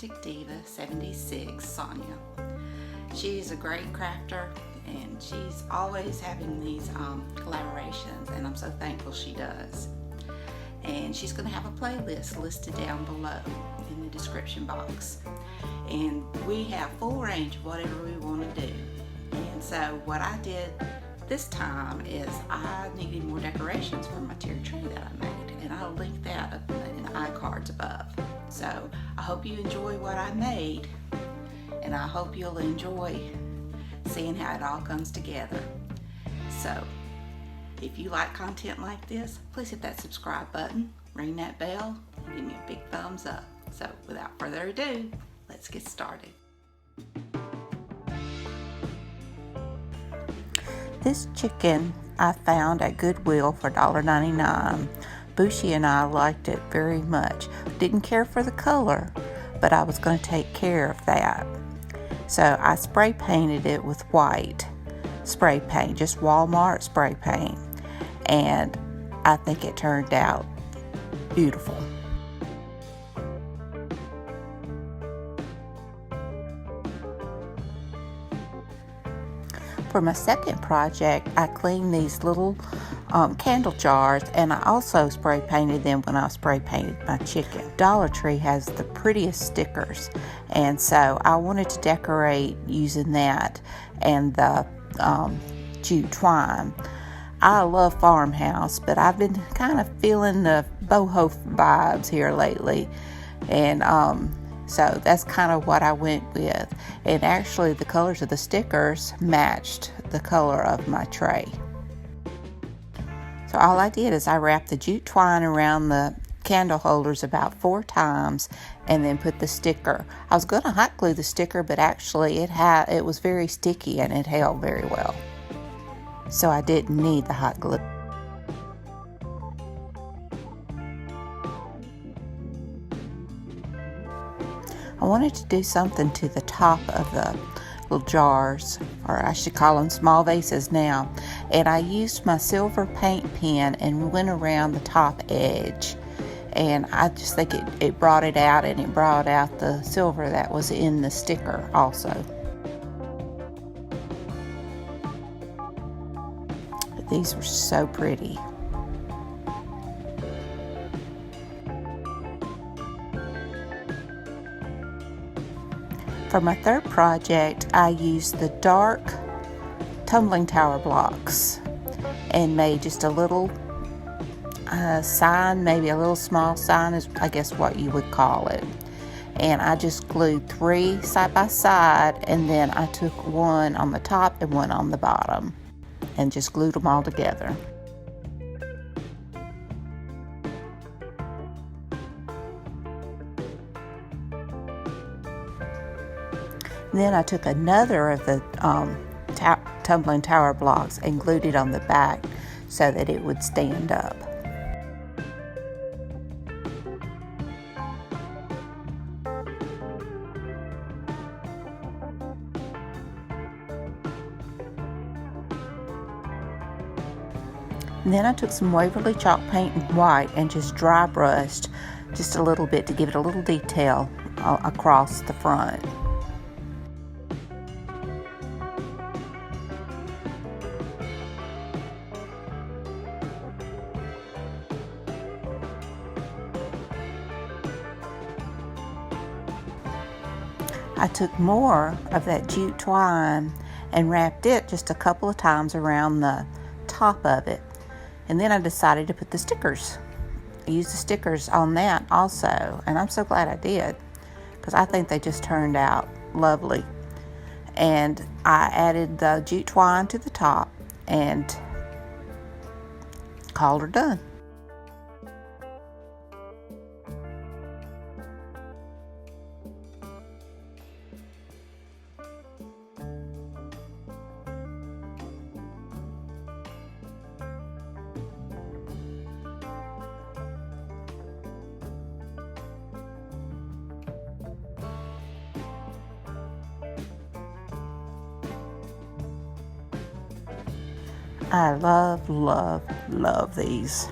Domestic Diva 76, Sonya. She's a great crafter and she's always having these collaborations, and I'm so thankful she does. And she's going to have a playlist listed down below in the description box. And we have full range of whatever we want to do. And so what I did this time is I needed more decorations for my tiered tray that I made, and I'll link that up in the iCards above. So I hope you enjoy what I made, and I hope you'll enjoy seeing how it all comes together. So if you like content like this, please hit that subscribe button, ring that bell, and give me a big thumbs up. So without further ado, let's get started. This chicken I found at Goodwill for $1.99. Bushi and I liked it very much. Didn't care for the color, but I was going to take care of that. So I spray painted it with white spray paint, just Walmart spray paint. And I think it turned out beautiful. For my second project, I cleaned these little candle jars, and I also spray painted them when I spray painted my chicken. Dollar Tree has the prettiest stickers, and so I wanted to decorate using that and the jute twine. I love farmhouse, but I've been kind of feeling the boho vibes here lately, and so that's kind of what I went with. And actually the colors of the stickers matched the color of my tray. So all I did is I wrapped the jute twine around the candle holders about 4 times and then put the sticker. I was going to hot glue the sticker, but actually it was very sticky and it held very well. So I didn't need the hot glue. I wanted to do something to the top of the little jars, or I should call them small vases now, and I used my silver paint pen and went around the top edge, and I just think it brought it out, and it brought out the silver that was in the sticker also. These were so pretty. For my third project, I used the dark tumbling tower blocks and made just a little sign, maybe a little small sign is I guess what you would call it. And I just glued 3 side by side, and then I took one on the top and one on the bottom and just glued them all together. Then I took another of the tumbling tower blocks and glued it on the back so that it would stand up. And then I took some Waverly chalk paint in white and just dry brushed just a little bit to give it a little detail across the front. I took more of that jute twine and wrapped it just a couple of times around the top of it. And then I decided to put the stickers. I used the stickers on that also, and I'm so glad I did because I think they just turned out lovely. And I added the jute twine to the top and called her done. I love, love, love these.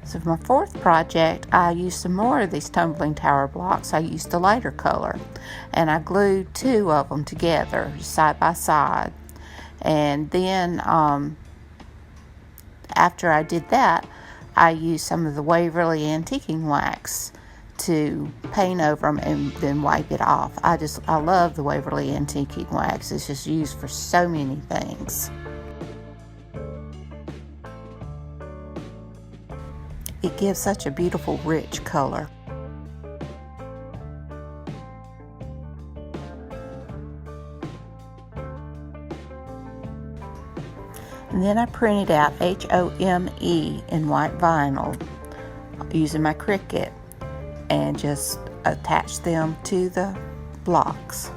So for my fourth project, I used some more of these tumbling tower blocks. I used a lighter color, and I glued 2 of them together, side by side. And then after I did that, I used some of the Waverly antiquing wax to paint over them and then wipe it off. I love the Waverly antiquing wax. It's just used for so many things. It gives such a beautiful, rich color. And then I printed out HOME in white vinyl using my Cricut and just attached them to the blocks.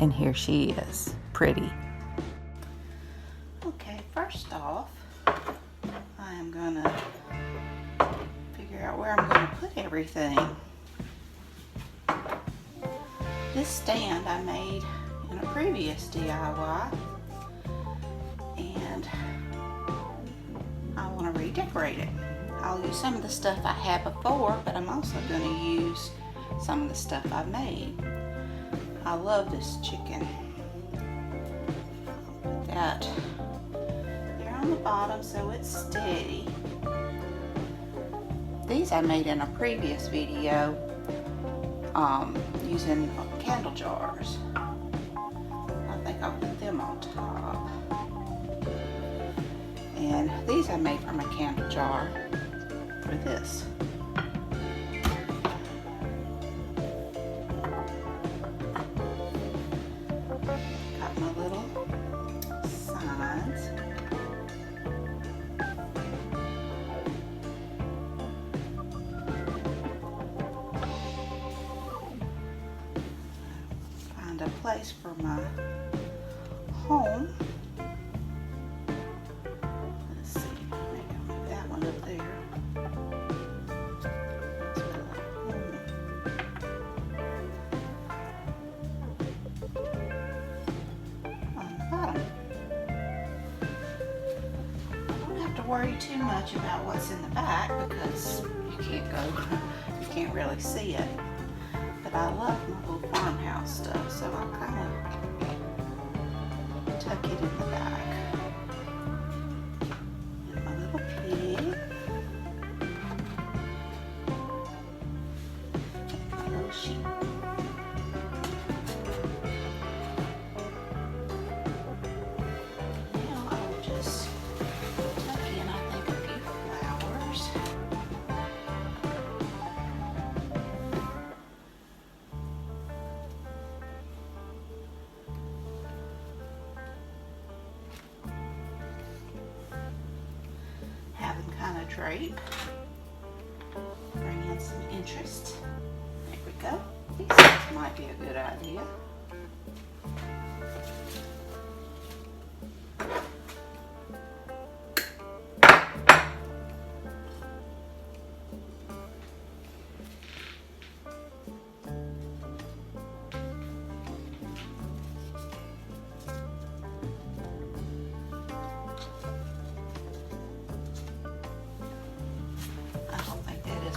And here she is, pretty. Okay, first off, I am gonna figure out where I'm gonna put everything. This stand I made in a previous DIY, and I want to redecorate it. I'll use some of the stuff I had before, but I'm also going to use some of the stuff I made. I love this chicken. Put that there on the bottom so it's steady. These I made in a previous video using candle jars. I think I'll put them on top. And these I made from a candle jar for this. Got my little signs. Find a place for my home. Let's see, maybe I'll put that one up there. Let's put a home. On the bottom. Don't have to worry too much about what's in the back because you can't really see it. But I love my little farmhouse stuff, so I'll kind of tuck it in the back. And my little pig. My little sheep. Now I'll just tuck in, I think, a few flowers. Kind of drape, bring in some interest. There we go. These things might be a good idea.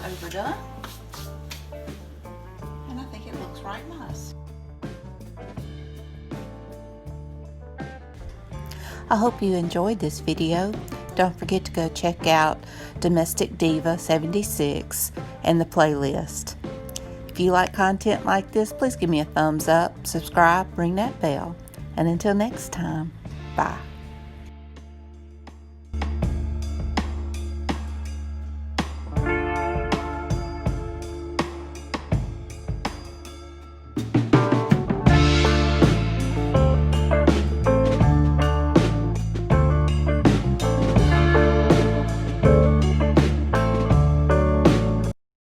Overdone, and I think it looks right nice. I hope you enjoyed this video. Don't forget to go check out Domestic Diva 76 and the playlist. If you like content like this, please give me a thumbs up, subscribe, ring that bell, and until next time, bye.